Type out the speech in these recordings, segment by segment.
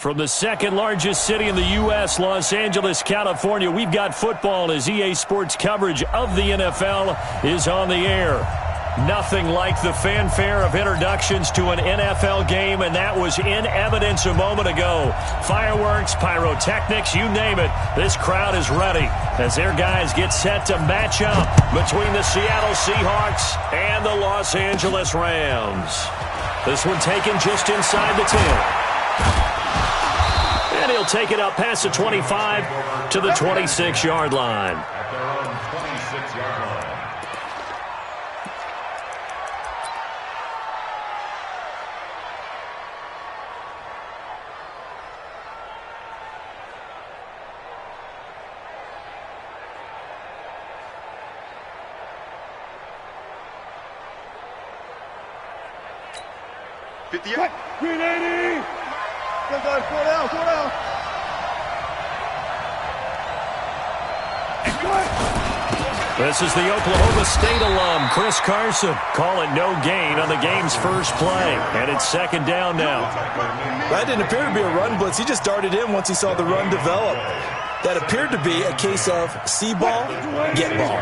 From the second largest city in the U.S., Los Angeles, California, we've got football as EA Sports coverage of the NFL is on the air. Nothing like the fanfare of introductions to an NFL game, and that was in evidence a moment ago. Fireworks, pyrotechnics, you name it. This crowd is ready as their guys get set to match up between the Seattle Seahawks and the Los Angeles Rams. This one taken just inside the 10. And he'll take it up past the 25 to the 26-yard line. At their own 26-yard line. Green 80! Go down. This is the Oklahoma State alum, Chris Carson. Call it no gain on the game's first play. And it's second down now. That didn't appear to be a run blitz. He just darted in once he saw the run develop. That appeared to be a case of see ball, get ball.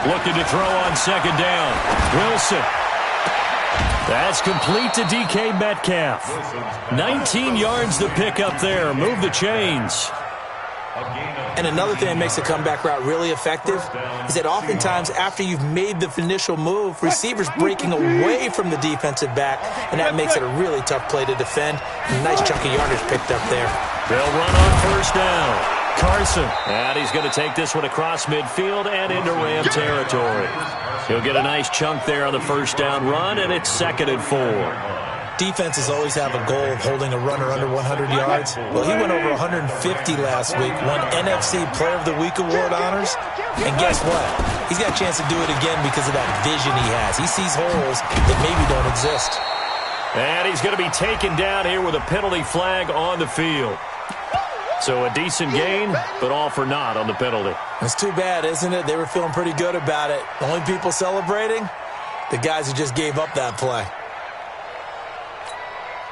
Looking to throw on second down. Wilson. That's complete to DK Metcalf. 19 yards to pick up there. Move the chains. And another thing that makes the comeback route really effective is that oftentimes after you've made the initial move, receivers breaking away from the defensive back, and that makes it a really tough play to defend. A nice chunk of yardage picked up there. They'll run on first down. Carson. And he's going to take this one across midfield and into Ram territory. He'll get a nice chunk there on the first down run, and it's 2nd and 4. Defenses always have a goal of holding a runner under 100 yards. Well, he went over 150 last week, won NFC Player of the Week award honors. And guess what? He's got a chance to do it again because of that vision he has. He sees holes that maybe don't exist. And he's going to be taken down here with a penalty flag on the field. So a decent gain, but all for naught on the penalty. It's too bad, isn't it? They were feeling pretty good about it. The only people celebrating, the guys who just gave up that play.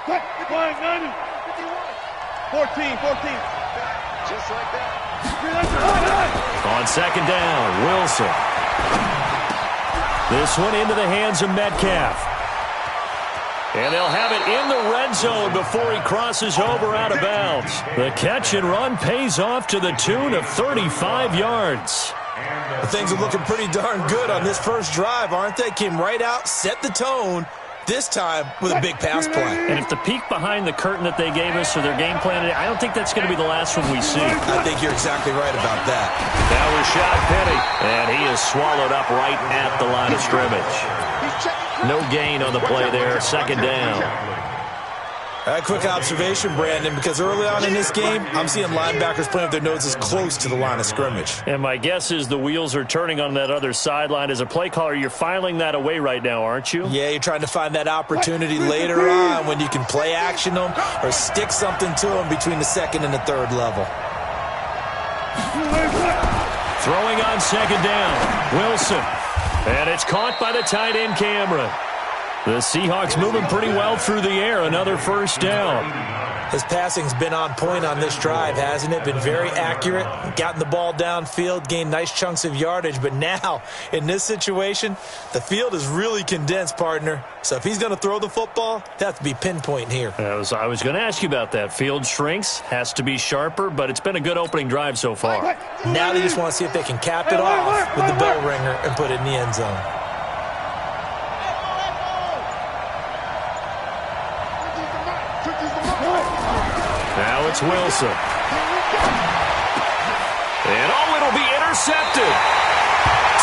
14. Just like that. On second down, Wilson. This one into the hands of Metcalf. And they'll have it in the red zone before he crosses over out of bounds. The catch and run pays off to the tune of 35 yards. Things are looking pretty darn good on this first drive, aren't they? Came right out, set the tone, this time with a big pass play. And if the peek behind the curtain that they gave us or their game plan, I don't think that's going to be the last one we see. I think you're exactly right about that. That was Rashad Penny, and he is swallowed up right at the line of scrimmage. No gain on the play there, second down. A quick observation, Brandon, because early on in this game, I'm seeing linebackers playing with their noses close to the line of scrimmage. And my guess is the wheels are turning on that other sideline. As a play caller, you're filing that away right now, aren't you? Yeah, you're trying to find that opportunity later on when you can play action them or stick something to them between the second and the third level. Throwing on second down, Wilson. And it's caught by the tight end, Cameron. The Seahawks moving pretty well through the air. Another first down. His passing's been on point on this drive, hasn't it? Been very accurate, gotten the ball downfield, gained nice chunks of yardage. But now, in this situation, the field is really condensed, partner. So if he's going to throw the football, it has to be pinpoint here. I was going to ask you about that. Field shrinks, has to be sharper, but it's been a good opening drive so far. Now they just want to see if they can cap it off with the bell ringer and put it in the end zone. Now it's Wilson. And it'll be intercepted.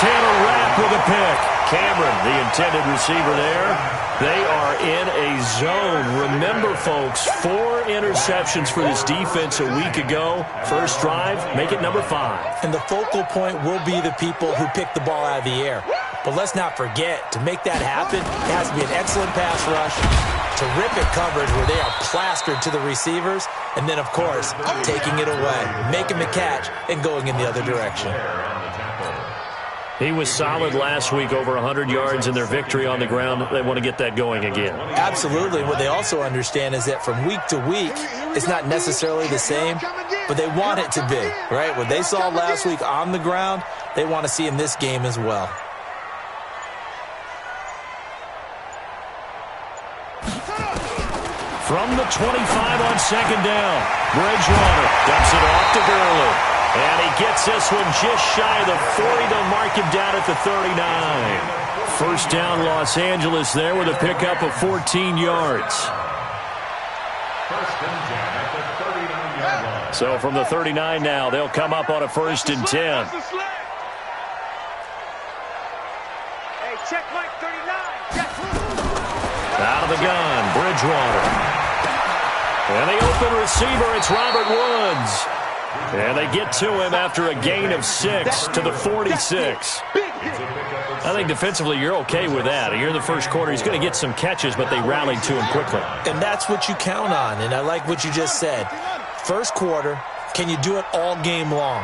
Taylor Rapp with a pick. Cameron, the intended receiver there. They are in a zone. Remember, folks, 4 interceptions for this defense a week ago. First drive, make it number 5. And the focal point will be the people who pick the ball out of the air. But let's not forget, to make that happen, it has to be an excellent pass rush, terrific coverage where they are plastered to the receivers, and then, of course, taking it away, making the catch, and going in the other direction. He was solid last week, over 100 yards in their victory on the ground. They want to get that going again. Absolutely. What they also understand is that from week to week, it's not necessarily the same, but they want it to be, right? What they saw last week on the ground, they want to see in this game as well. From the 25 on second down, Bridgewater dumps it off to Gurley. And he gets this one just shy of the 40. They'll mark him down at the 39. First down, Los Angeles there with a pickup of 14 yards. First and 10 at the 39-yard line. So from the 39 now, they'll come up on a first and 10. Hey, check Mike 39. Check. Out of the gun, Bridgewater. And the open receiver, it's Robert Woods. And they get to him after a gain of 6 to the 46. I think defensively you're okay with that. You're in the first quarter. He's going to get some catches, but they rallied to him quickly. And that's what you count on, and I like what you just said. First quarter, can you do it all game long?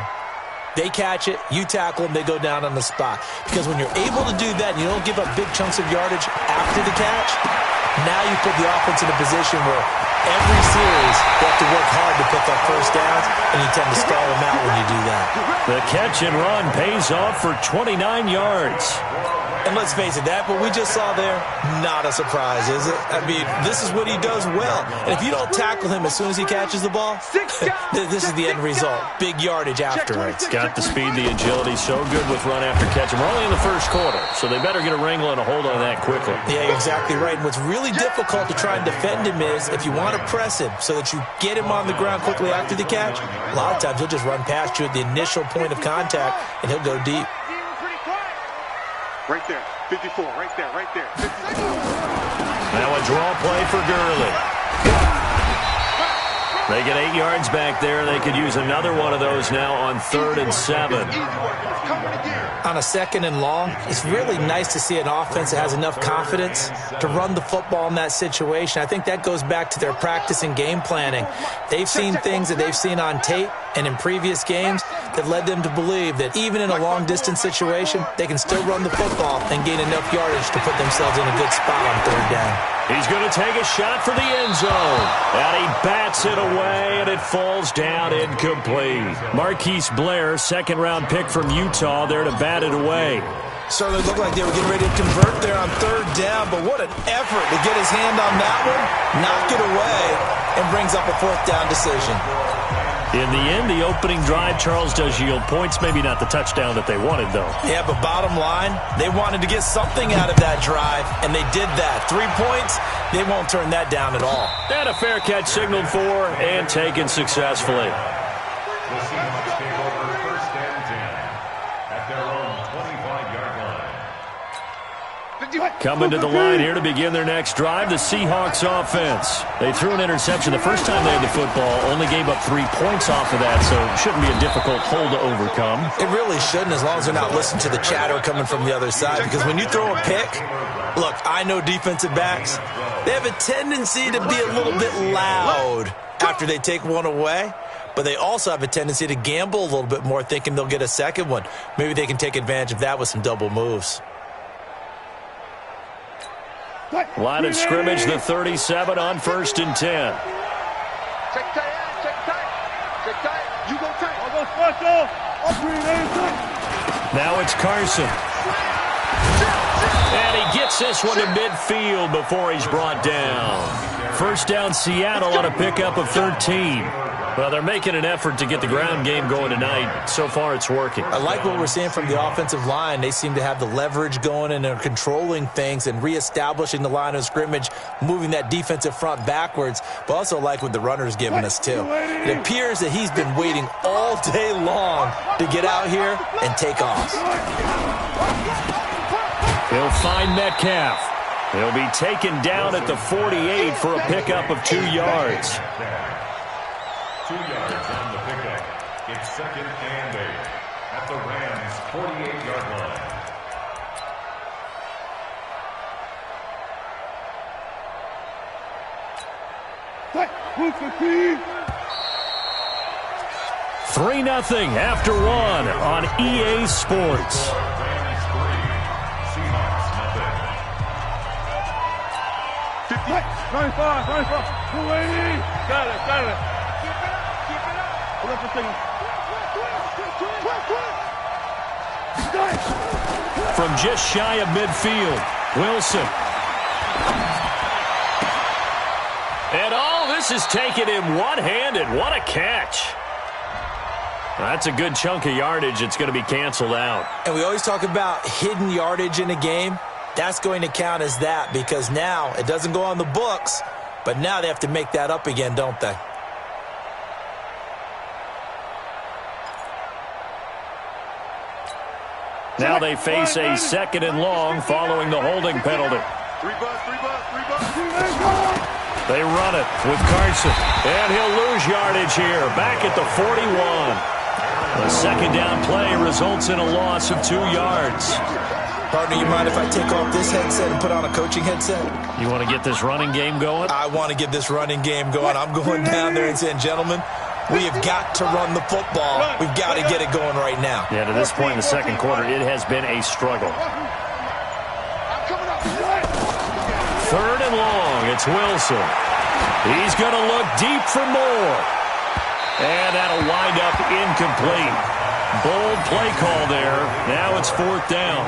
They catch it, you tackle them, they go down on the spot. Because when you're able to do that and you don't give up big chunks of yardage after the catch, now you put the offense in a position where every series they have to work hard to pick up first downs, and you tend to stall them out when you do that. The catch and run pays off for 29 yards. And let's face it, that what we just saw there, not a surprise, is it? I mean, this is what he does well. And if you don't tackle him as soon as he catches the ball, this is the end result. Big yardage afterwards. Got the speed, the agility, so good with run after catch. And we're only in the first quarter, so they better get a wrangle and a hold on that quickly. Yeah, you're exactly right. And what's really difficult to try and defend him is if you want to press him so that you get him on the ground quickly after the catch, a lot of times he'll just run past you at the initial point of contact, and he'll go deep. Right there, 54, right there, right there. 54. Now a draw play for Gurley. They get 8 yards back there. They could use another one of those now on 3rd and 7. On a 2nd and long, it's really nice to see an offense that has enough confidence to run the football in that situation. I think that goes back to their practice and game planning. They've seen things that they've seen on tape and in previous games that led them to believe that even in a long-distance situation, they can still run the football and gain enough yardage to put themselves in a good spot on 3rd down. He's going to take a shot for the end zone. And he bats it away, and it falls down incomplete. Marquise Blair, second-round pick from Utah, there to bat it away. Certainly looked like they were getting ready to convert there on 3rd down, but what an effort to get his hand on that one, knock it away, and brings up a 4th down decision. In the end, the opening drive, Charles, does yield points. Maybe not the touchdown that they wanted, though. Yeah, but bottom line, they wanted to get something out of that drive, and they did that. 3 points, they won't turn that down at all. And a fair catch signaled for and taken successfully. The Seahawks take over 1st and 10 at their own 25-yard line. Coming to the line here to begin their next drive, the Seahawks offense. They threw an interception the first time they had the football, only gave up 3 points off of that, so it shouldn't be a difficult hole to overcome. It really shouldn't, as long as they're not listening to the chatter coming from the other side, because when you throw a pick, look, I know defensive backs, they have a tendency to be a little bit loud after they take one away, but they also have a tendency to gamble a little bit more, thinking they'll get a second one. Maybe they can take advantage of that with some double moves. Line of scrimmage, the 37 on 1st and 10. Check tight, check tight, check tight. You go tight. I'll go special. I'll green tight. Now it's Carson. And he gets this one to midfield before he's brought down. First down, Seattle on a pickup of 13. Well, they're making an effort to get the ground game going tonight. So far, it's working. I like what we're seeing from the offensive line. They seem to have the leverage going and are controlling things and reestablishing the line of scrimmage, moving that defensive front backwards, but also like what the runner's giving us, too. It appears that he's been waiting all day long to get out here and take off. He'll find Metcalf. He'll be taken down at the 48 for a pickup of 2 yards. 2 yards on the pickup. It's 2nd and 8 at the Rams' 48-yard line. Three 3-0 after 1 on EA Sports. 95, 280. Got it. Keep it up. Hold up for a second. From just shy of midfield, Wilson. And all this is taken in one-handed. What a catch. That's a good chunk of yardage. It's going to be canceled out. And we always talk about hidden yardage in a game. That's going to count as that because now it doesn't go on the books, but now they have to make that up again, don't they? Now they face a 2nd and long following the holding penalty. Three bucks. They run it with Carson, and he'll lose yardage here, back at the 41. The 2nd down play results in a loss of 2 yards. Partner, you mind if I take off this headset and put on a coaching headset? You want to get this running game going? I want to get this running game going. I'm going down there and saying, gentlemen, we have got to run the football. We've got to get it going right now. Yeah, to this point in the 2nd quarter, it has been a struggle. 3rd and long, it's Wilson. He's going to look deep for more. And that'll wind up incomplete. Bold play call there. Now it's 4th down.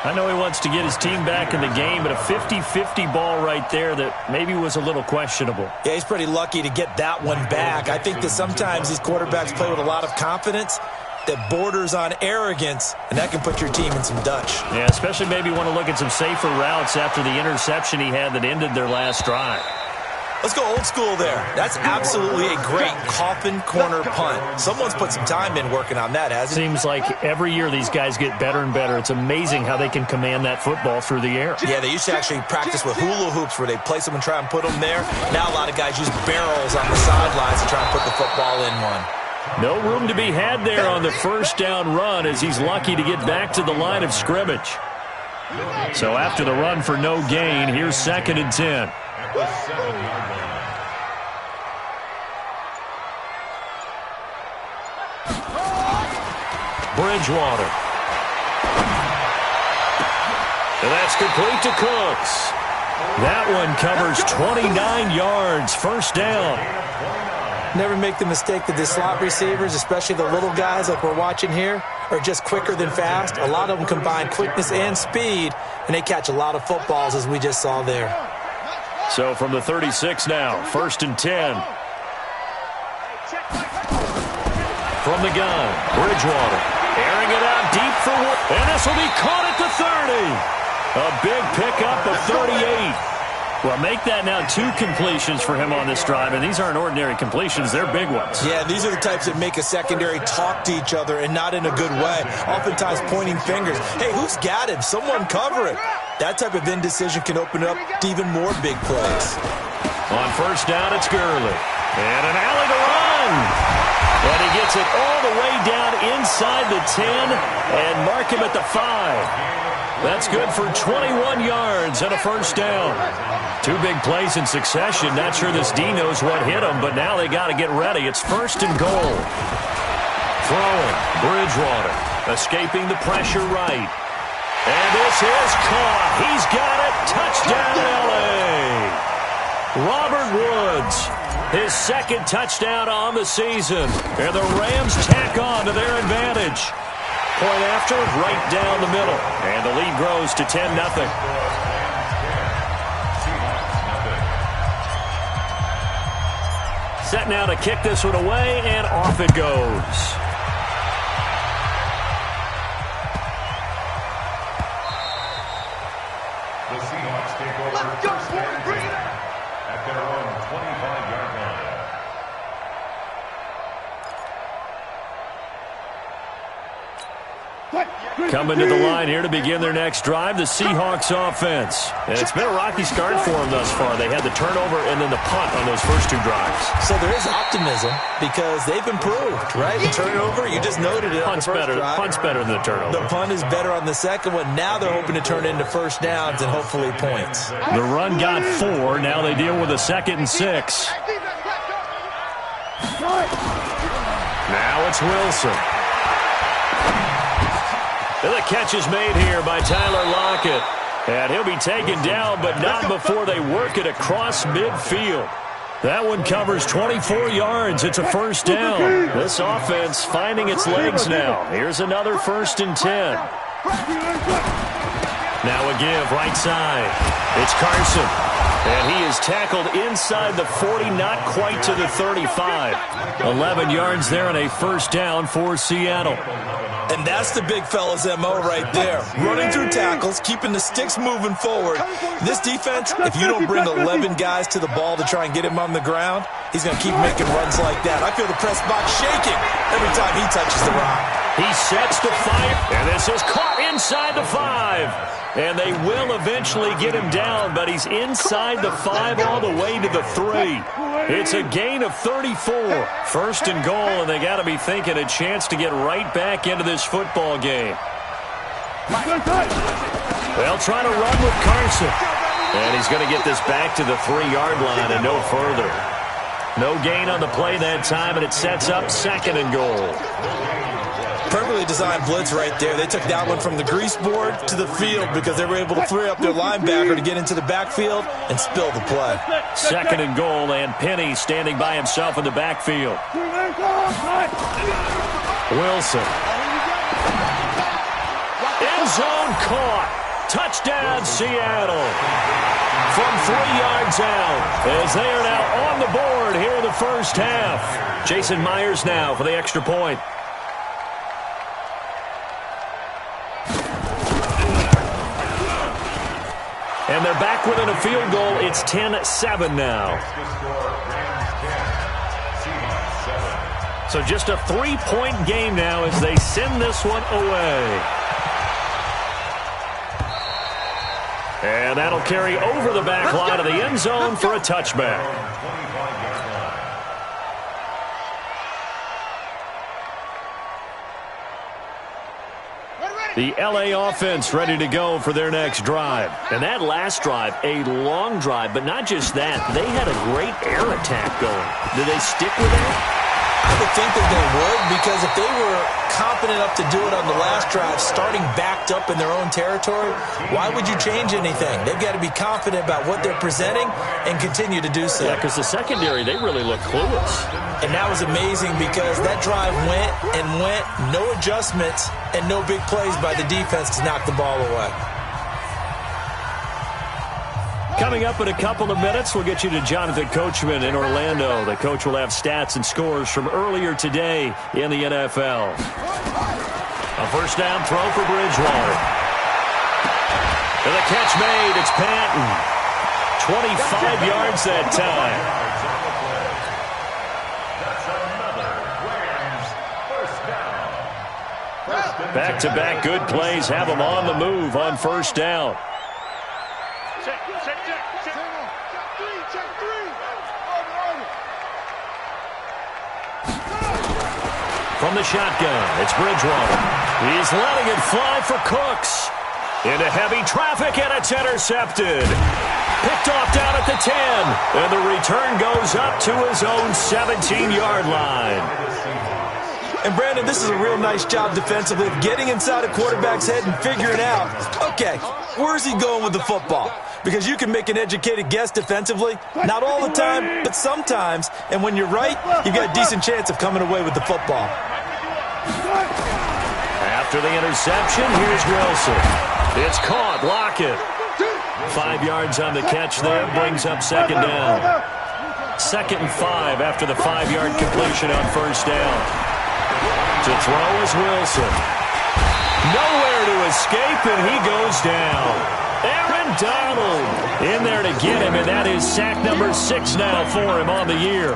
I know he wants to get his team back in the game, but a 50-50 ball right there that maybe was a little questionable. Yeah, he's pretty lucky to get that one back. I think that sometimes these quarterbacks play with a lot of confidence that borders on arrogance, and that can put your team in some Dutch. Yeah, especially maybe want to look at some safer routes after the interception he had that ended their last drive. Let's go old school there. That's absolutely a great coffin corner punt. Someone's put some time in working on that, hasn't it? Seems like every year these guys get better and better. It's amazing how they can command that football through the air. Yeah, they used to actually practice with hula hoops where they place them and try and put them there. Now a lot of guys use barrels on the sidelines to try and put the football in one. No room to be had there on the 1st down run as he's lucky to get back to the line of scrimmage. So after the run for no gain, here's 2nd and 10. At the 7-yard line. Bridgewater. And that's complete to Cooks. That one covers 29 yards, 1st down. Never make the mistake that the slot receivers, especially the little guys like we're watching here, are just quicker than fast. A lot of them combine quickness and speed, and they catch a lot of footballs as we just saw there. So from the 36 now, 1st and 10. From the gun, Bridgewater. Airing it out deep for one. And this will be caught at the 30. A big pickup of 38. Well, make that now 2 completions for him on this drive, and these aren't ordinary completions. They're big ones. Yeah, these are the types that make a secondary talk to each other and not in a good way. Oftentimes pointing fingers. Hey, who's got him? Someone cover it. That type of indecision can open up to even more big plays. On 1st down, it's Gurley. And an alley to run. And he gets it all the way down inside the 10 and mark him at the 5. That's good for 21 yards and a 1st down. 2 big plays in succession. Not sure this D knows what hit him, but now they got to get ready. It's 1st and goal. Throwing, Bridgewater, escaping the pressure right. And this is caught. He's got it. Touchdown, L.A. Robert Woods, his 2nd touchdown on the season. And the Rams tack on to their advantage. Point after, right down the middle. And the lead grows to 10-0. Set now to kick this one away, and off it goes. The Seahawks take over 1st and 10 at their own 25-yard line. Coming to the line here to begin their next drive, the Seahawks offense. And it's been a rocky start for them thus far. They had the turnover and then the punt on those first 2 drives. So there is optimism because they've improved, right? The turnover, you just noted it. Punt's better than the turnover. The punt is better on the 2nd one. Now they're hoping to turn into 1st downs and hopefully points. The run got 4. Now they deal with a 2nd and 6. Now it's Wilson. And the catch is made here by Tyler Lockett. And he'll be taken down, but not before they work it across midfield. That one covers 24 yards. It's a first down. This offense finding its legs now. Here's another 1st and 10. Now a give, right side. It's Carson. And he is tackled inside the 40, not quite to the 35. 11 yards there and a first down for Seattle. And that's the big fella's MO right there. Running through tackles, keeping the sticks moving forward. This defense, if you don't bring 11 guys to the ball to try and get him on the ground, he's going to keep making runs like that. I feel the press box shaking every time he touches the rock. He sets to fire, and this is caught inside the 5. And they will eventually get him down, but he's inside the 5 all the way to the 3. It's a gain of 34. 1st and goal, and they got to be thinking a chance to get right back into this football game. They'll try to run with Carson. And he's going to get this back to the 3-yard line and no further. No gain on the play that time, and it sets up 2nd and goal. Perfectly designed blitz right there. They took that one from the grease board to the field because they were able to free up their linebacker to get into the backfield and spill the play. 2nd and goal, and Penny standing by himself in the backfield. Wilson. End zone caught. Touchdown, Seattle. From 3 yards out, as they are now on the board here in the first half. Jason Myers now for the extra point. And they're back within a field goal. It's 10-7 now. So just a 3-point game now as they send this one away. And that'll carry over the back line of the end zone for a touchback. The LA offense ready to go for their next drive. And that last drive, a long drive, but not just that. They had a great air attack going. Did they stick with that? I would think that they would, because if they were confident enough to do it on the last drive, starting backed up in their own territory, why would you change anything? They've got to be confident about what they're presenting and continue to do so. Yeah, because the secondary, they really look clueless. And that was amazing because that drive went and went, no adjustments and no big plays by the defense to knock the ball away. Coming up in a couple of minutes, we'll get you to Jonathan Coachman in Orlando. The coach will have stats and scores from earlier today in the NFL. A first down throw for Bridgewater. And the catch made, it's Patton. 25 yards that time. Back-to-back good plays have them on the move on first down. From the shotgun, it's Bridgewater. He's letting it fly for Cooks. Into heavy traffic, and it's intercepted. Picked off down at the 10. And the return goes up to his own 17-yard line. And, Brandon, this is a real nice job defensively of getting inside a quarterback's head and figuring out, okay, where's he going with the football? Because you can make an educated guess defensively. Not all the time, but sometimes. And when you're right, you've got a decent chance of coming away with the football. After the interception, here's Wilson. It's caught. Lockett. 5 yards on the catch there. Brings up second down. 2nd and 5 after the 5-yard completion on first down. To throw is Wilson. Nowhere to escape, and he goes down. Aaron Donald in there to get him, and that is sack number 6 now for him on the year.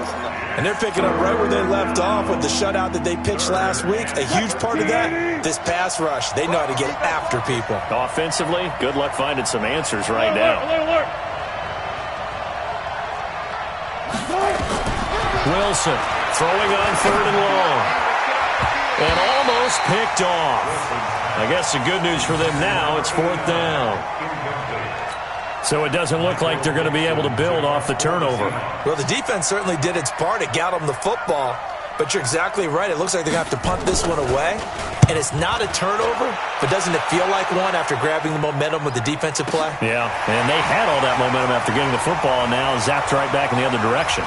And they're picking up right where they left off with the shutout that they pitched last week. A huge part of that, this pass rush. They know how to get after people. Offensively, good luck finding some answers right now. Wilson throwing on 3rd and long. And almost picked off. I guess the good news for them now, it's 4th down. So it doesn't look like they're going to be able to build off the turnover. Well, the defense certainly did its part. It got them the football. But you're exactly right. It looks like they're going to have to punt this one away. And it's not a turnover, but doesn't it feel like one after grabbing the momentum with the defensive play? Yeah, and they had all that momentum after getting the football, and now zapped right back in the other direction.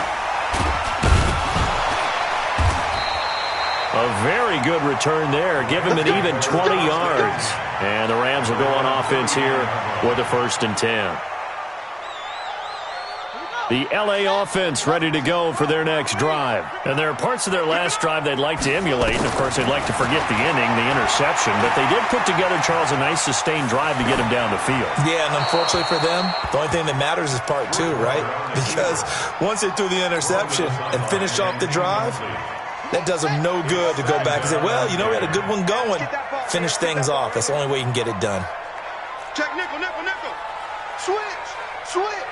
A very good return there. Give him an even 20 yards. And the Rams will go on offense here with a 1st and 10. The L.A. offense ready to go for their next drive. And there are parts of their last drive they'd like to emulate. And, of course, they'd like to forget the inning, the interception. But they did put together, Charles, a nice sustained drive to get him down the field. Yeah, and unfortunately for them, the only thing that matters is part 2, right? Because once they threw the interception and finished off the drive, that does them no good to go back and say, well, you know, we had a good one going. Finish things off. That's the only way you can get it done. Check nickel, nickel, nickel. Switch, switch.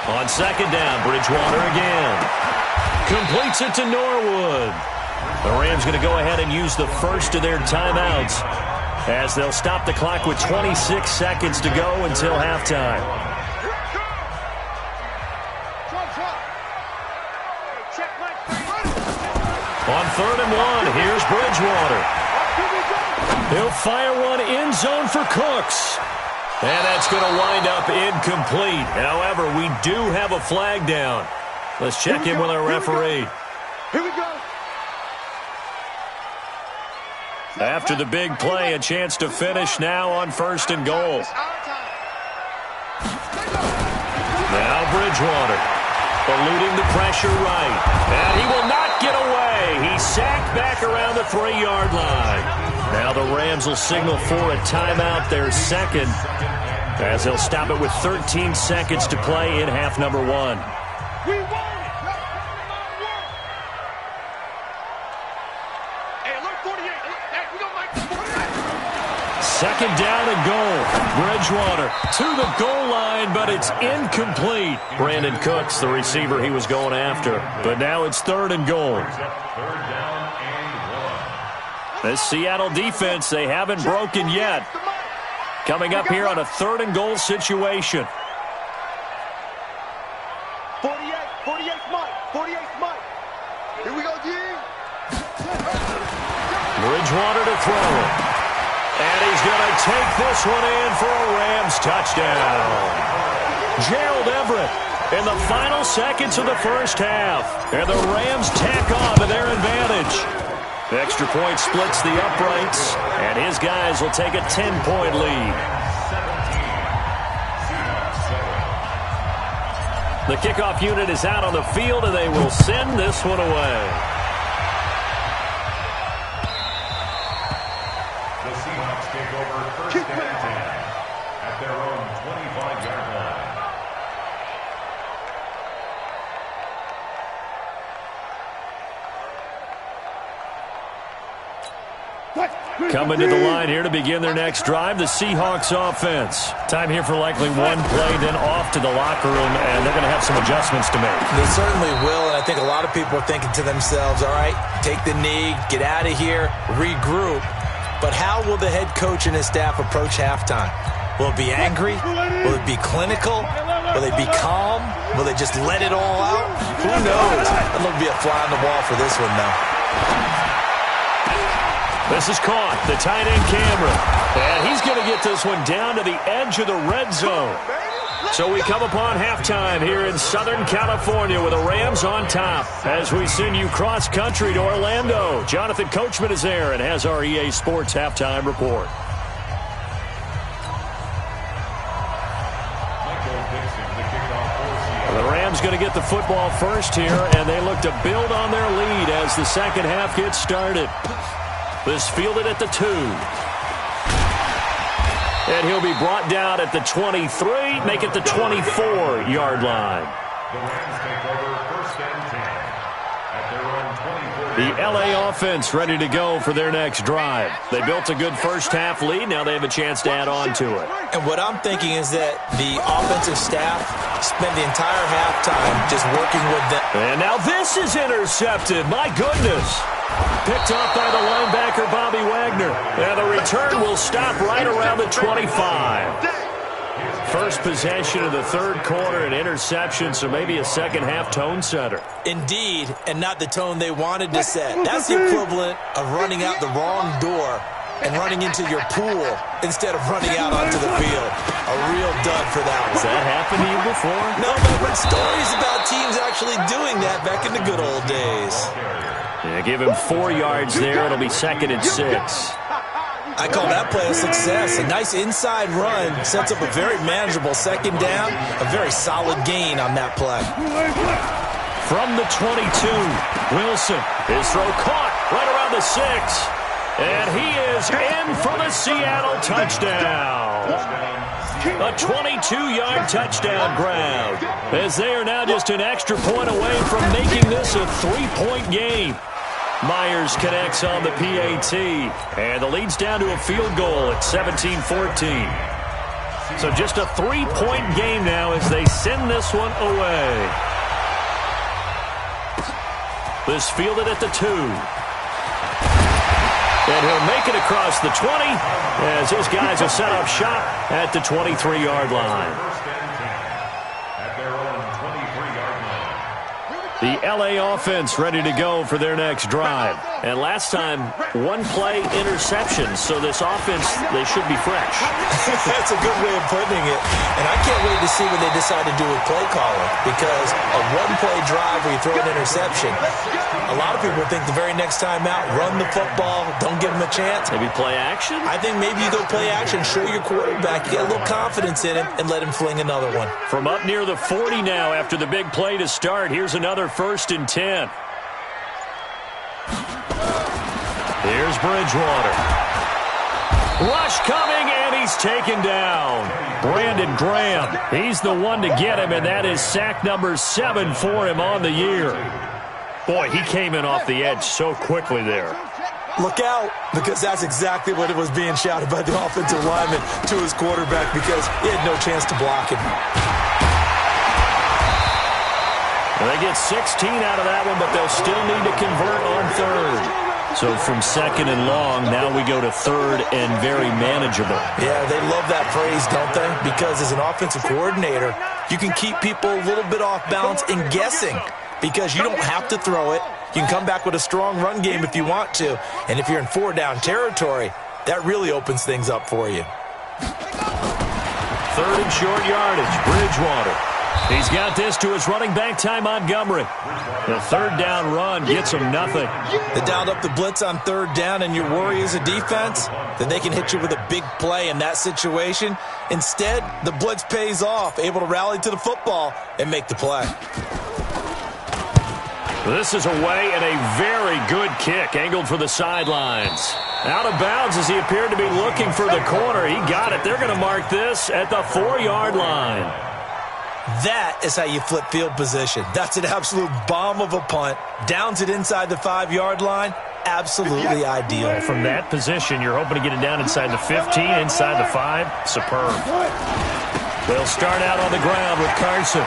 On 2nd down, Bridgewater again. Completes it to Norwood. The Rams going to go ahead and use the first of their timeouts as they'll stop the clock with 26 seconds to go until halftime. On 3rd and 1, here's Bridgewater. He'll fire one end zone for Cooks. And that's going to wind up incomplete. However, we do have a flag down. Let's check in with our referee. Here we go. After the big play, a chance to finish now on 1st and goal. Now Bridgewater, eluding the pressure right. And he will not get away. He's sacked back around the 3-yard line. Now the Rams will signal for a timeout, their 2nd, as they'll stop it with 13 seconds to play in half number 1. We won it. Hey, look, 48. Hey, we don't like the 48. 2nd down and goal. Bridgewater to the goal line, but it's incomplete. Brandon Cooks, the receiver he was going after. But now it's 3rd and goal. This Seattle defense, they haven't broken yet. Coming up here on a 3rd and goal situation. 48 Mike. 48 Mike. Here we go, G. Bridgewater to throw. And he's going to take this one in for a Rams touchdown. Gerald Everett in the final seconds of the 1st half. And the Rams tack on to their advantage. The extra point splits the uprights, and his guys will take a 10-point lead. The kickoff unit is out on the field, and they will send this one away. The Seahawks take over 1st and 10 at their own 25-yard line. Coming to the line here to begin their next drive, the Seahawks offense. Time here for likely one play, then off to the locker room, and they're going to have some adjustments to make. They certainly will, and I think a lot of people are thinking to themselves, all right, take the knee, get out of here, regroup. But how will the head coach and his staff approach halftime? Will it be angry? Will it be clinical? Will they be calm? Will they just let it all out? Who knows? It'll be a fly on the wall for this one, though. This is caught, the tight end Cameron. And he's going to get this one down to the edge of the red zone. So we come upon halftime here in Southern California with the Rams on top as we send you cross-country to Orlando. Jonathan Coachman is there and has our EA Sports halftime report. The Rams going to get the football first here, and they look to build on their lead as the 2nd half gets started. This fielded at the 2. And he'll be brought down at the 23, make it the 24-yard line. The Rams take over 1st and 10 at their own 24. The L.A. offense ready to go for their next drive. They built a good 1st half lead. Now they have a chance to add on to it. And what I'm thinking is that the offensive staff spent the entire halftime just working with them. And now this is intercepted. My goodness. Picked off by the linebacker, Bobby Wagner. And the return will stop right around the 25. first possession of the third quarter, an interception, so maybe a second-half tone setter. Indeed, and not the tone they wanted to set. That's the equivalent of running out the wrong door and running into your pool instead of running out onto the field. A real dud for that one. Has that happened to you before? No, but I've heard stories about teams actually doing that back in the good old days. Yeah, give him 4 yards there. It'll be 2nd and 6. I call that play a success. A nice inside run sets up a very manageable second down. A very solid gain on that play. From the 22, Wilson. His throw caught right around the 6. And he is in for the Seattle touchdown. A 22-yard touchdown grab, as they are now just an extra point away from making this a 3-point game. Myers connects on the PAT, and the lead's down to a field goal at 17-14. So just a 3-point game now as they send this one away. This fielded at the 2. And he'll make it across the 20 as his guys will set up shop at the 23-yard line. At their own 23-yard line. The LA offense ready to go for their next drive. And last time, 1-play interception. So this offense, they should be fresh. That's a good way of putting it. And I can't wait to see what they decide to do with play calling. Because a 1-play drive where you throw an interception, a lot of people think the very next time out, run the football, don't give them a chance. Maybe play action? I think maybe you go play action, show your quarterback, you get a little confidence in him, and let him fling another one. From up near the 40 now after the big play to start, here's another 1st and 10. Here's Bridgewater. Rush coming, and he's taken down. Brandon Graham, he's the one to get him, and that is sack number 7 for him on the year. Boy, he came in off the edge so quickly there. Look out, because that's exactly what it was being shouted by the offensive lineman to his quarterback because he had no chance to block him. Well, they get 16 out of that one, but they'll still need to convert on 3rd. So from 2nd and long, now we go to 3rd and very manageable. Yeah, they love that phrase, don't they? Because as an offensive coordinator, you can keep people a little bit off balance and guessing because you don't have to throw it. You can come back with a strong run game if you want to. And if you're in 4-down territory, that really opens things up for you. 3rd and short yardage, Bridgewater. He's got this to his running back, Ty Montgomery. The 3rd down run gets him nothing. They dialed up the blitz on 3rd down, and your worry as a defense that they can hit you with a big play in that situation. Instead, the blitz pays off, able to rally to the football and make the play. This is away and a very good kick, angled for the sidelines. Out of bounds as he appeared to be looking for the corner. He got it. They're going to mark this at the 4-yard line. That is how you flip field position. That's an absolute bomb of a punt. Downs it inside the 5-yard line. Absolutely ideal. From that position, you're hoping to get it down inside the 15, inside the 5. Superb. They'll start out on the ground with Carson.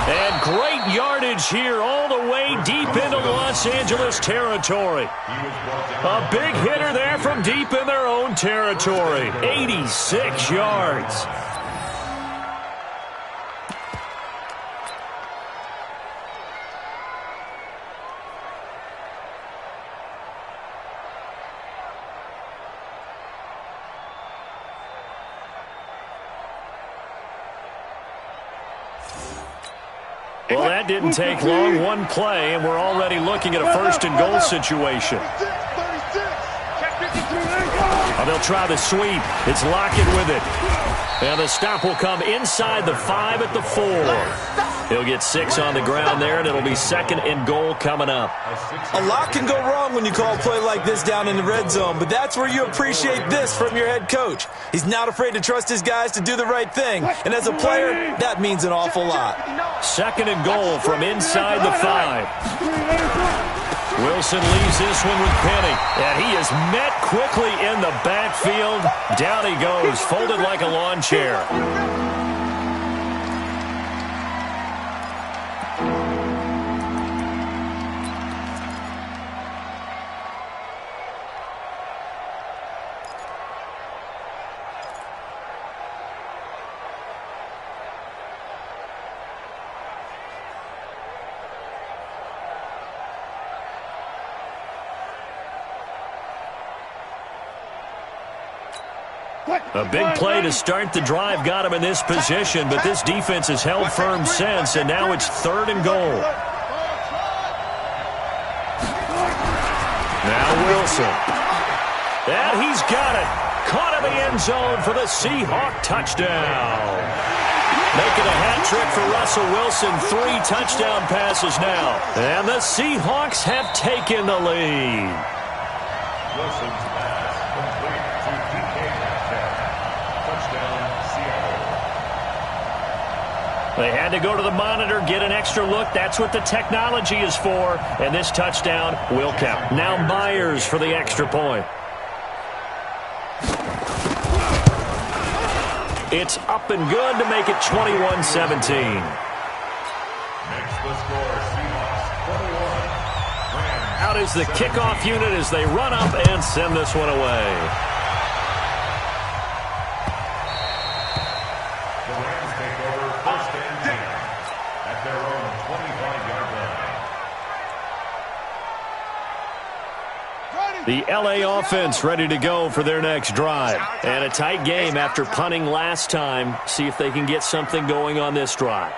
And great yardage here all the way deep into Los Angeles territory. A big hitter there from deep in their own territory. 86 yards. Well, that didn't take long. 1 play, and we're already looking at a 1st and goal situation. They'll try the sweep. It's Lockett with it. And the stop will come inside the 5 at the 4. He'll get 6 on the ground there, and it'll be 2nd and goal coming up. A lot can go wrong when you call a play like this down in the red zone, but that's where you appreciate this from your head coach. He's not afraid to trust his guys to do the right thing, and as a player, that means an awful lot. 2nd and goal from inside the 5. Wilson leaves this one with Penny, and he is met quickly in the backfield. Down he goes, folded like a lawn chair. A big play to start the drive got him in this position, but this defense has held firm since, and now it's 3rd and goal. Now Wilson. And he's got it. Caught in the end zone for the Seahawk touchdown. Making a hat trick for Russell Wilson. 3 touchdown passes now. And the Seahawks have taken the lead. Wilson's pass complete to DK Metcalf. Touchdown, Seattle. They had to go to the monitor, get an extra look. That's what the technology is for. And this touchdown will count. Now Myers for the extra point. It's up and good to make it 21-17. Makes the score Seahawks 21. Out is the kickoff unit as they run up and send this one away. The Rams take over 1st and 10 at their own 25-yard line. The LA offense ready to go for their next drive. And a tight game after punting last time. See if they can get something going on this drive.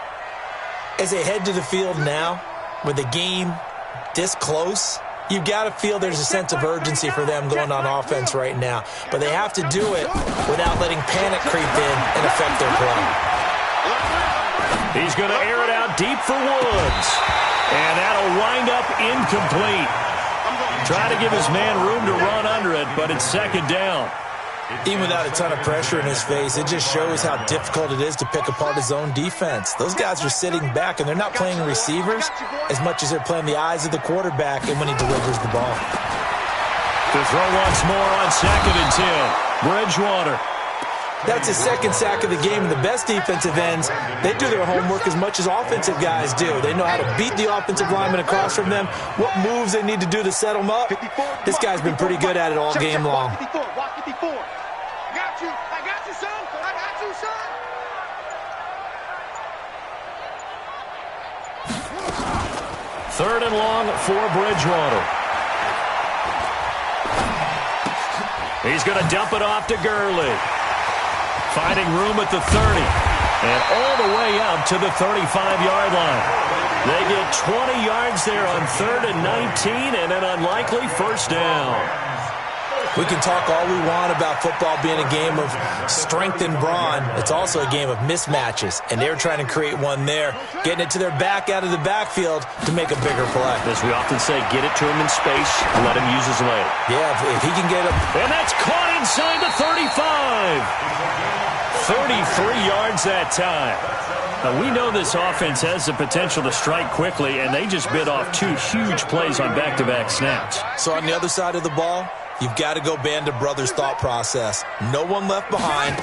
As they head to the field now, with the game this close, you've got to feel there's a sense of urgency for them going on offense right now. But they have to do it without letting panic creep in and affect their play. He's going to air it out deep for Woods. And that'll wind up incomplete. Try to give his man room to run under it, but it's 2nd down. Even without a ton of pressure in his face, it just shows how difficult it is to pick apart his own defense. Those guys are sitting back, and they're not playing receivers as much as they're playing the eyes of the quarterback and when he delivers the ball. To throw once more on 2nd and 10. Bridgewater. That's his 2nd sack of the game, and the best defensive ends, they do their homework as much as offensive guys do. They know how to beat the offensive lineman across from them, what moves they need to do to set them up. This guy's been pretty good at it all game long. I got you, son. I got you, son. 3rd and long for Bridgewater. He's going to dump it off to Gurley. Finding room at the 30. And all the way up to the 35-yard line. They get 20 yards there on 3rd and 19 and an unlikely 1st down. We can talk all we want about football being a game of strength and brawn. It's also a game of mismatches, and they're trying to create one there, getting it to their back out of the backfield to make a bigger play. As we often say, get it to him in space, let him use his leg. Yeah, if he can get him. And that's caught inside the 35. 33 yards that time. Now, we know this offense has the potential to strike quickly, and they just bit off 2 huge plays on back-to-back snaps. So on the other side of the ball, you've got to go Band of Brothers thought process. No one left behind,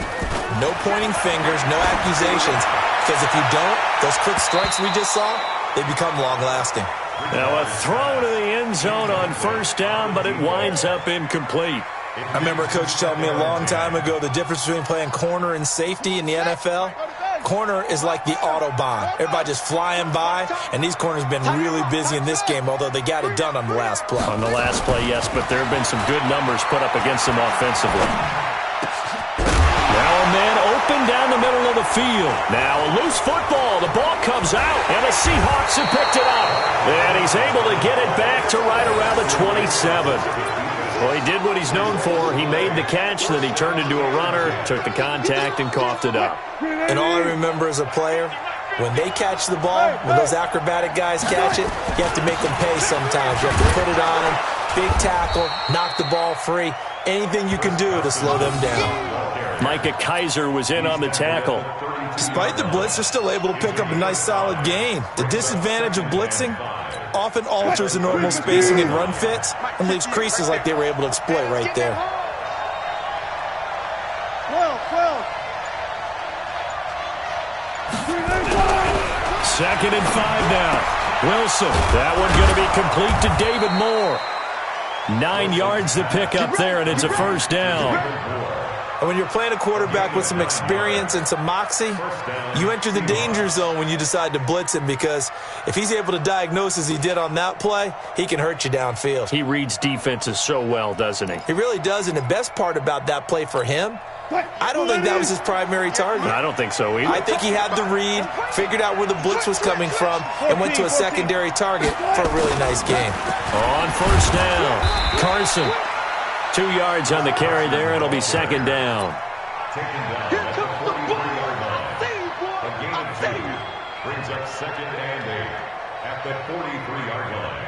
no pointing fingers, no accusations. Because if you don't, those quick strikes we just saw, they become long-lasting. Now a throw to the end zone on 1st down, but it winds up incomplete. I remember a coach telling me a long time ago the difference between playing corner and safety in the NFL. Corner is like the Autobahn. Everybody just flying by, and these corners have been really busy in this game, although they got it done on the last play. On the last play, yes, but there have been some good numbers put up against them offensively. Now a man open down the middle of the field. Now a loose football. The ball comes out, and the Seahawks have picked it up. And he's able to get it back to right around the 27. Well, he did what he's known for. He made the catch, then he turned into a runner, took the contact, and coughed it up. And all I remember as a player, when they catch the ball, when those acrobatic guys catch it, you have to make them pay sometimes. You have to put it on them, big tackle, knock the ball free, anything you can do to slow them down. Micah Kaiser was in on the tackle. Despite the blitz, they're still able to pick up a nice, solid gain. The disadvantage of blitzing often alters the normal spacing and run fits and leaves creases like they were able to exploit right there. 2nd and 5 now. Wilson, that one going to be complete to David Moore. 9 yards to pick up there, and it's a 1st down. And when you're playing a quarterback with some experience and some moxie, you enter the danger zone when you decide to blitz him, because if he's able to diagnose as he did on that play, he can hurt you downfield. He reads defenses so well, doesn't he? He really does, and the best part about that play for him I don't think that was his primary target. I don't think so either. I think he had the read, figured out where the blitz was coming from, and went to a secondary target for a really nice game. On first down, Carson. 2 yards on the carry there. It'll be second down. Taken down at the 43-yard line. A gain of 2 brings up second and 8 at the 43-yard line.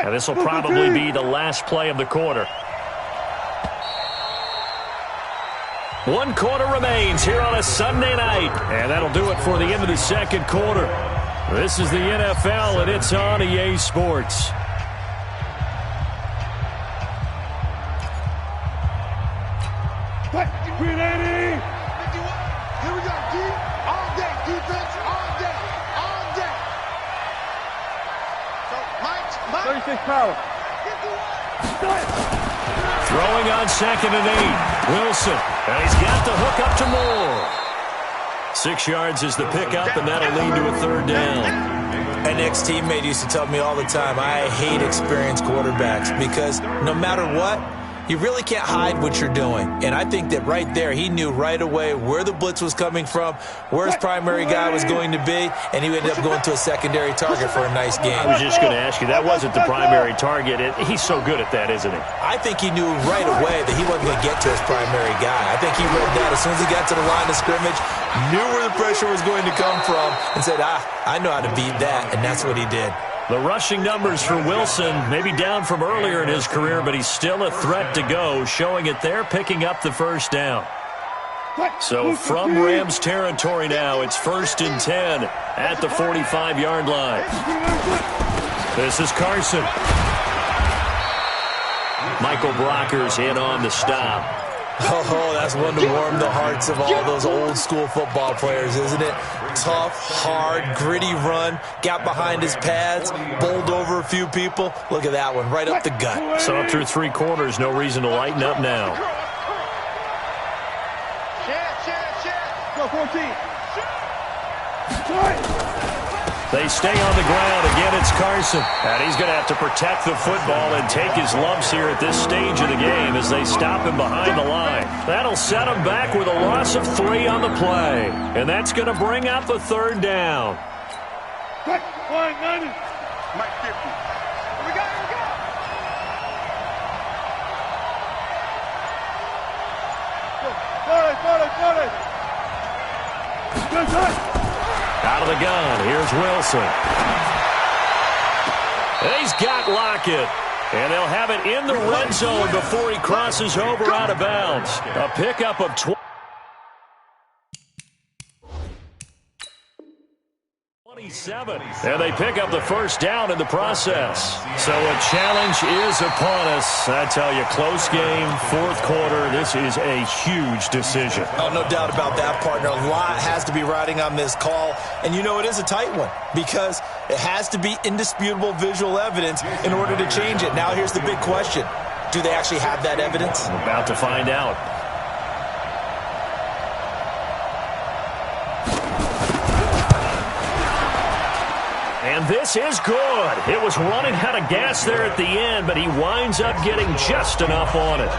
And this will probably be the last play of the quarter. 1 quarter remains here on a Sunday night. And that'll do it for the end of the second quarter. This is the NFL, and it's on EA Sports. Green 80. Here we go, D. All day. Defense, all day. All day. So, Mike. 36 power. Throwing on second and 8. Wilson. And he's got the hook up to Moore. 6 yards is the pickup, and that'll lead to a third down. An ex-teammate used to tell me all the time, I hate experienced quarterbacks because no matter what, you really can't hide what you're doing. And I think that right there, he knew right away where the blitz was coming from, where his primary guy was going to be, and he ended up going to a secondary target for a nice game. I was just going to ask you, that wasn't the primary target. He's so good at that, isn't he? I think he knew right away that he wasn't going to get to his primary guy. I think he read that as soon as he got to the line of scrimmage, knew where the pressure was going to come from, and said, I know how to beat that, and that's what he did. The rushing numbers for Wilson, maybe down from earlier in his career, but he's still a threat to go, showing it there, picking up the first down. So from Rams territory now, it's 1st and 10 at the 45-yard line. This is Carson. Michael Brockers in on the stop. Oh, that's one to warm the hearts of all those old-school football players, isn't it? Tough, hard, gritty run, got behind his pads, bowled over a few people. Look at that one, right up the gut. So through 3 quarters, no reason to lighten up now. Go, 14. They stay on the ground. Again, it's Carson. And he's going to have to protect the football and take his lumps here at this stage of the game as they stop him behind the line. That'll set him back with a loss of 3 on the play. And that's going to bring up a third down. Mike 50. Here we go, here we go. Good touch. Out of the gun, here's Wilson. And he's got Lockett. And they'll have it in the red zone before he crosses over out of bounds. A pickup of 27. And they pick up the first down in the process. So a challenge is upon us. I tell you, close game, 4th quarter. This is a huge decision. Oh, no doubt about that, partner. A lot has to be riding on this call. And you know it is a tight one because it has to be indisputable visual evidence in order to change it. Now here's the big question. Do they actually have that evidence? We're about to find out. And this is good. It was running out of gas there at the end, but he winds up getting just enough on it.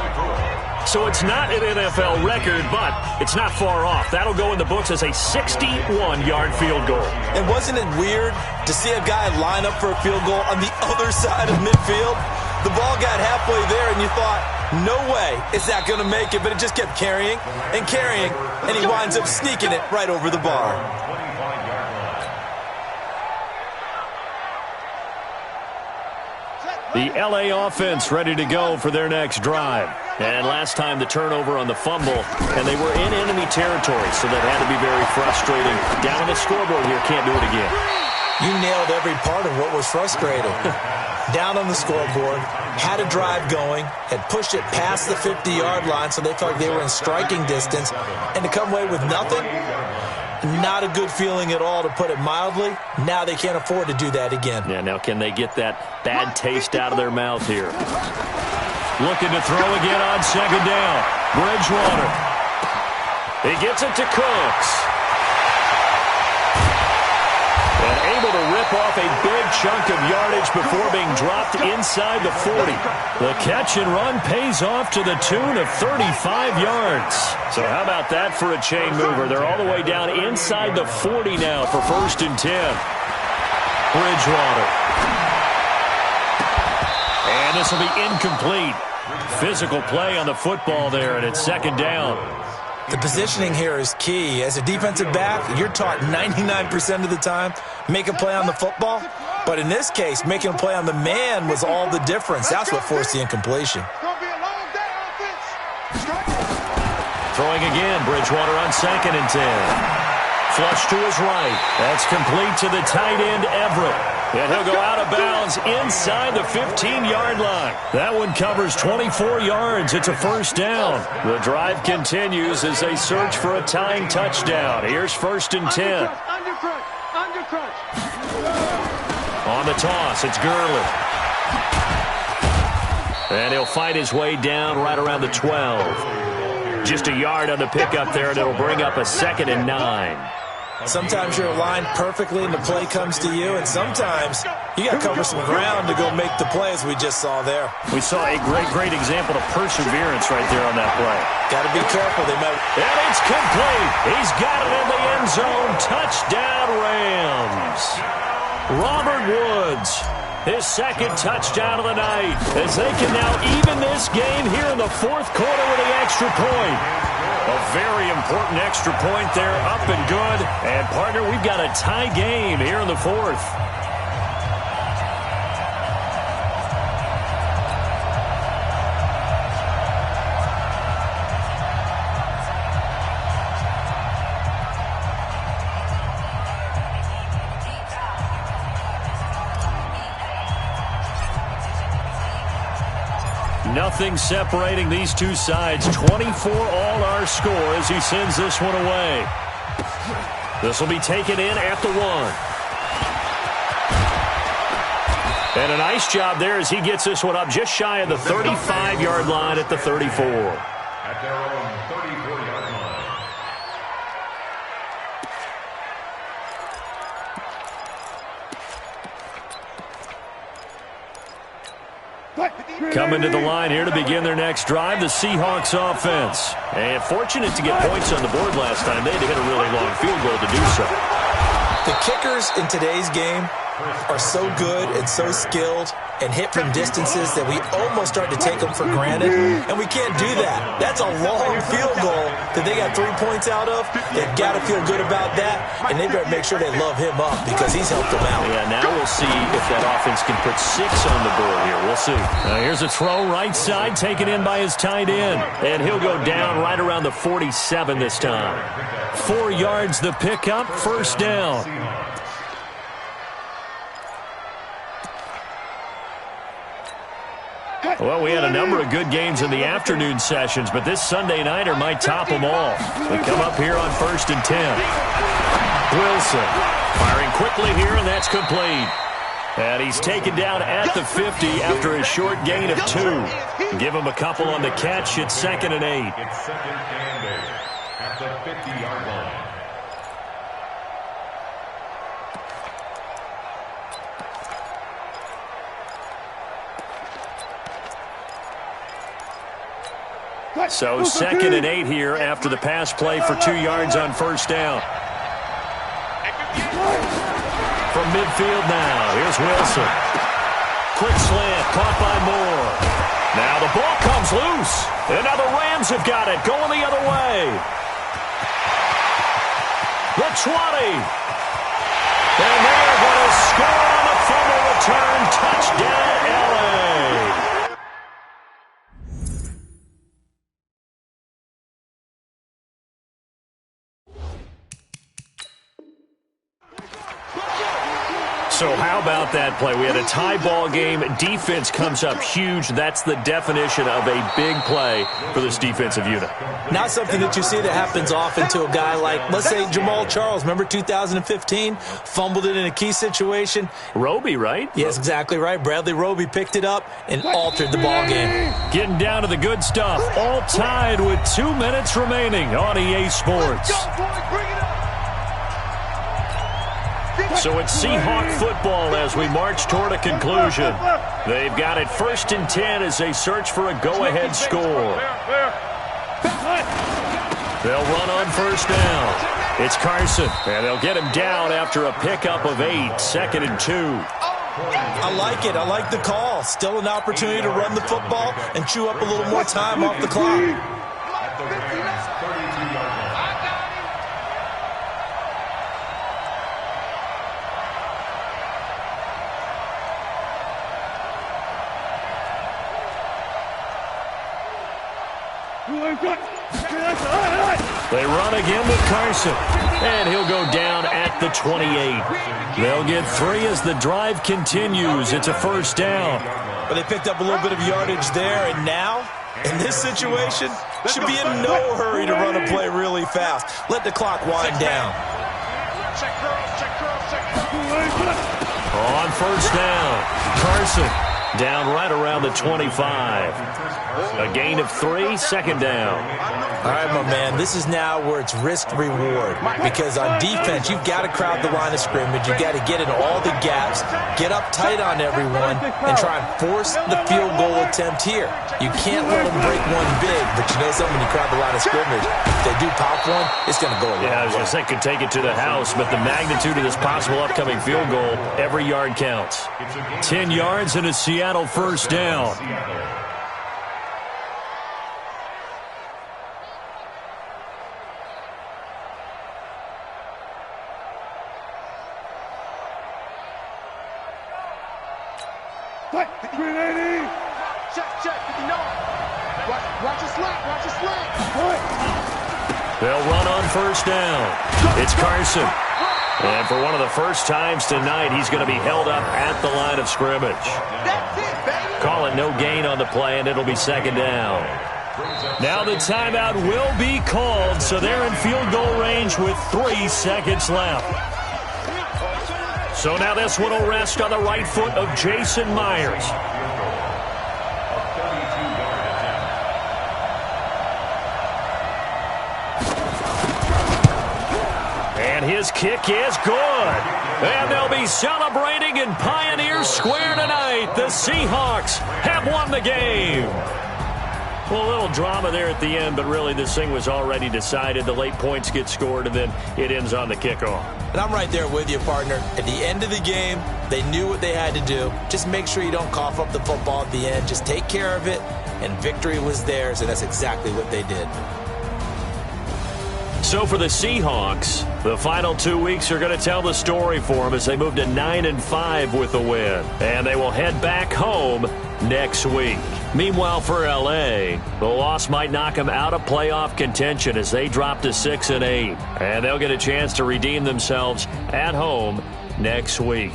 So it's not an NFL record, but it's not far off. That'll go in the books as a 61-yard field goal. And wasn't it weird to see a guy line up for a field goal on the other side of midfield? The ball got halfway there, and you thought, no way is that going to make it, but it just kept carrying, and he winds up sneaking it right over the bar. The LA offense ready to go for their next drive. And last time the turnover on the fumble, and they were in enemy territory, so that had to be very frustrating. Down on the scoreboard here, can't do it again. You nailed every part of what was frustrating. Down on the scoreboard, had a drive going, had pushed it past the 50-yard line, so they felt like they were in striking distance, and to come away with nothing, not a good feeling at all, to put it mildly. Now they can't afford to do that again. Yeah, now can they get that bad taste out of their mouth here? Looking to throw again on second down. Bridgewater. He gets it to Cooks. And able to to rip off a big chunk of yardage before being dropped inside the 40. The catch and run pays off to the tune of 35 yards. So how about that for a chain mover? They're all the way down inside the 40 now for 1st and 10. Bridgewater. And this will be incomplete. Physical play on the football there, and it's 2nd down. The positioning here is key. As a defensive back, you're taught 99% of the time, make a play on the football. But in this case, making a play on the man was all the difference. That's what forced the incompletion. Throwing again, Bridgewater on 2nd and 10. Flush to his right. That's complete to the tight end, Everett. And he'll go out of bounds inside the 15-yard line. That one covers 24 yards. It's a 1st down. The drive continues as they search for a tying touchdown. Here's 1st and 10. On the toss, it's Gurley. And he'll fight his way down right around the 12. Just a yard on the pickup there, and it'll bring up a 2nd and 9. Sometimes you're aligned perfectly and the play comes to you, and sometimes you got to cover some ground to go make the play, as we just saw there. We saw a great example of perseverance right there on that play. Got to be careful. And it's complete. He's got it in the end zone. Touchdown, Rams. Robert Woods, his 2nd touchdown of the night, as they can now even this game here in the 4th quarter with the extra point. A very important extra point there, up and good. And, partner, we've got a tie game here in the 4th. Nothing separating these two sides. 24 all our score as he sends this one away. This will be taken in at the 1. And a nice job there as he gets this one up just shy of the 35-yard line at the 34. At their own 34-yard line. Coming to the line here to begin their next drive, the Seahawks offense. And fortunate to get points on the board last time. They had to hit a really long field goal to do so. The kickers in today's game are so good and so skilled and hit from distances that we almost start to take them for granted, and we can't do that. That's a long field goal that they got 3 points out of. They've got to feel good about that, and they better make sure they love him up because he's helped them out. Yeah, now we'll see if that offense can put 6 on the board here. We'll see. Here's a throw right side, taken in by his tight end, and he'll go down right around the 47 this time. 4 yards the pickup, 1st down. Well, we had a number of good games in the afternoon sessions, but this Sunday nighter might top them all. We come up here on 1st and 10. Wilson firing quickly here, and that's complete. And he's taken down at the 50 after a short gain of 2. Give him a couple on the catch. It's 2nd and 8. It's 2nd and 8 at the 50-yard line. So 2nd and 8 here after the pass play for 2 yards on 1st down. From midfield now, here's Wilson. Quick slant, caught by Moore. Now the ball comes loose. And now the Rams have got it, going the other way. The 20. And they are going to score on the fumble return. Touchdown, L.A. So how about that play? We had a tie ball game. Defense comes up huge. That's the definition of a big play for this defensive unit. Not something that you see that happens often to a guy like, let's say, Jamal Charles. Remember 2015? Fumbled it in a key situation. Roby, right? Yes, exactly right. Bradley Roby picked it up and altered the ball game. Getting down to the good stuff. All tied with 2 minutes remaining on EA Sports. Let's go, boys. Bring it up. So it's Seahawk football as we march toward a conclusion. They've got it 1st and 10 as they search for a go-ahead score. They'll run on 1st down. It's Carson, and they'll get him down after a pickup of 8, 2nd and 2. I like it. I like the call. Still an opportunity to run the football and chew up a little more time off the clock. They run again with Carson, and he'll go down at the 28. They'll get 3 as the drive continues. It's a 1st down. But they picked up a little bit of yardage there, and now, in this situation, should be in no hurry to run a play really fast. Let the clock wind down. On 1st down, Carson down right around the 25. A gain of 3, 2nd down. All right, my man, this is now where it's risk-reward. Because on defense, you've got to crowd the line of scrimmage. You've got to get in all the gaps, get up tight on everyone, and try and force the field goal attempt here. You can't let them break one big, but you know something, when you crowd the line of scrimmage, if they do pop one, it's going to go a long way. Yeah, I was going to say, could take it to the house, but the magnitude of this possible upcoming field goal, every yard counts. 10 yards and a Seattle 1st down. They'll run on 1st down. It's Carson. And for one of the first times tonight, he's going to be held up at the line of scrimmage. Call it no gain on the play, and it'll be 2nd down. Now the timeout will be called, so they're in field goal range with 3 seconds left. So now this one will rest on the right foot of Jason Myers. And his kick is good. And they'll be celebrating in Pioneer Square tonight. The Seahawks have won the game. Well, a little drama there at the end, but really this thing was already decided. The late points get scored, and then it ends on the kickoff. And I'm right there with you, partner. At the end of the game, they knew what they had to do. Just make sure you don't cough up the football at the end. Just take care of it, and victory was theirs, and that's exactly what they did. So for the Seahawks, the final 2 weeks are going to tell the story for them as they move to 9-5 with a win. And they will head back home next week. Meanwhile, for L.A., the loss might knock them out of playoff contention as they drop to 6-8. And they'll get a chance to redeem themselves at home next week.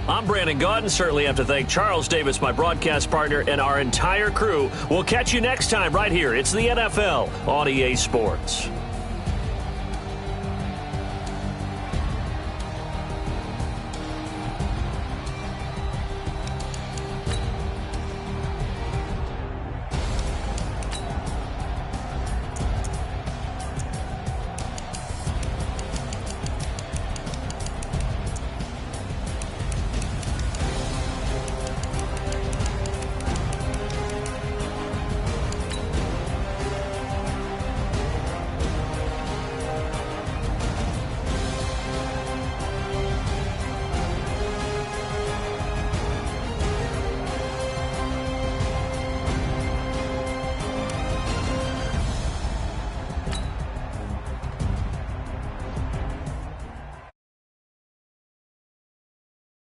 I'm Brandon Gaudin. Certainly have to thank Charles Davis, my broadcast partner, and our entire crew. We'll catch you next time right here. It's the NFL on EA Sports.